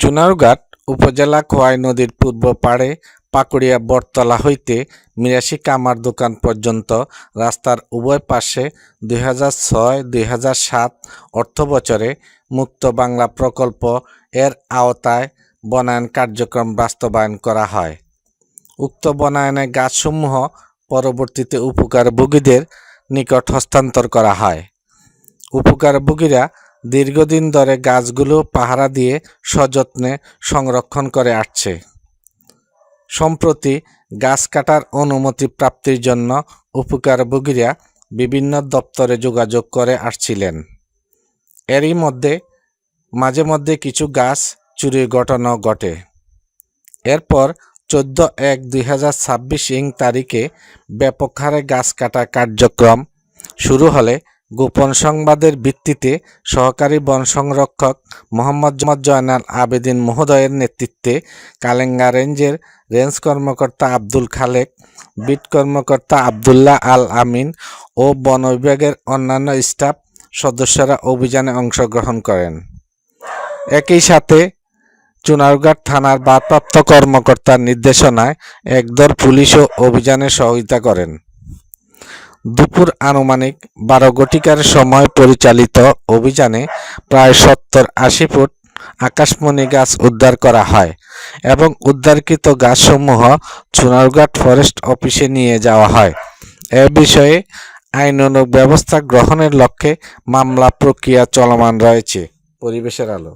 চুনারুঘাট উপজেলা খোয়াই নদীর পূর্ব পাড়ে পাকুড়িয়া বটতলা হইতে মিরাশি কামার দোকান পর্যন্ত রাস্তার উভয় পাশে 2006-2007 অর্থবছরে মুক্ত বাংলা প্রকল্প এর আওতায় বনায়ন কার্যক্রম বাস্তবায়ন করা হয়। উক্ত বনায়নে গাছসমূহ পরবর্তীতে উপকারভোগীদের নিকট হস্তান্তর করা হয়। উপকারভোগীরা দীর্ঘদিন ধরে গাছগুলো পাহারা দিয়ে সযত্নে সংরক্ষণ করে আসছে। সম্প্রতি গাছ কাটার অনুমতি প্রাপ্তির জন্য উপকারভোগীরা বিভিন্ন দপ্তরে যোগাযোগ করে আসছিলেন। এরই মধ্যে মাঝে মধ্যে কিছু গাছ চুরির ঘটনাও ঘটে। এরপর 14/1/2026 তারিখে ব্যাপক হারে গাছ কাটা কার্যক্রম শুরু হলে গোপন সংবাদের ভিত্তিতে সহকারী বন সংরক্ষক মোহাম্মদ জয়নাল আবেদিন মহোদয়ের নেতৃত্বে কালেঙ্গা রেঞ্জের রেঞ্জ কর্মকর্তা আব্দুল খালেক, বিট কর্মকর্তা আবদুল্লাহ আল আমিন ও বন বিভাগের অন্যান্য স্টাফ সদস্যরা অভিযানে অংশগ্রহণ করেন। একই সাথে চুনারুঘাট থানার ভারপ্রাপ্ত কর্মকর্তার নির্দেশনায় একদল পুলিশও অভিযানে সহযোগিতা করেন। দুপুর আনুমানিক 12 ঘটিকার সময় পরিচালিত অভিযানে প্রায় 70-80 ফুট আকাশমণি গাছ উদ্ধার করা হয় এবং উদ্ধারকৃত গাছসমূহ চুনারুঘাট ফরেস্ট অফিসে নিয়ে যাওয়া হয়। এ বিষয়ে আইনানুগ ব্যবস্থা গ্রহণের লক্ষ্যে মামলা প্রক্রিয়া চলমান রয়েছে। পরিবেশের আলো।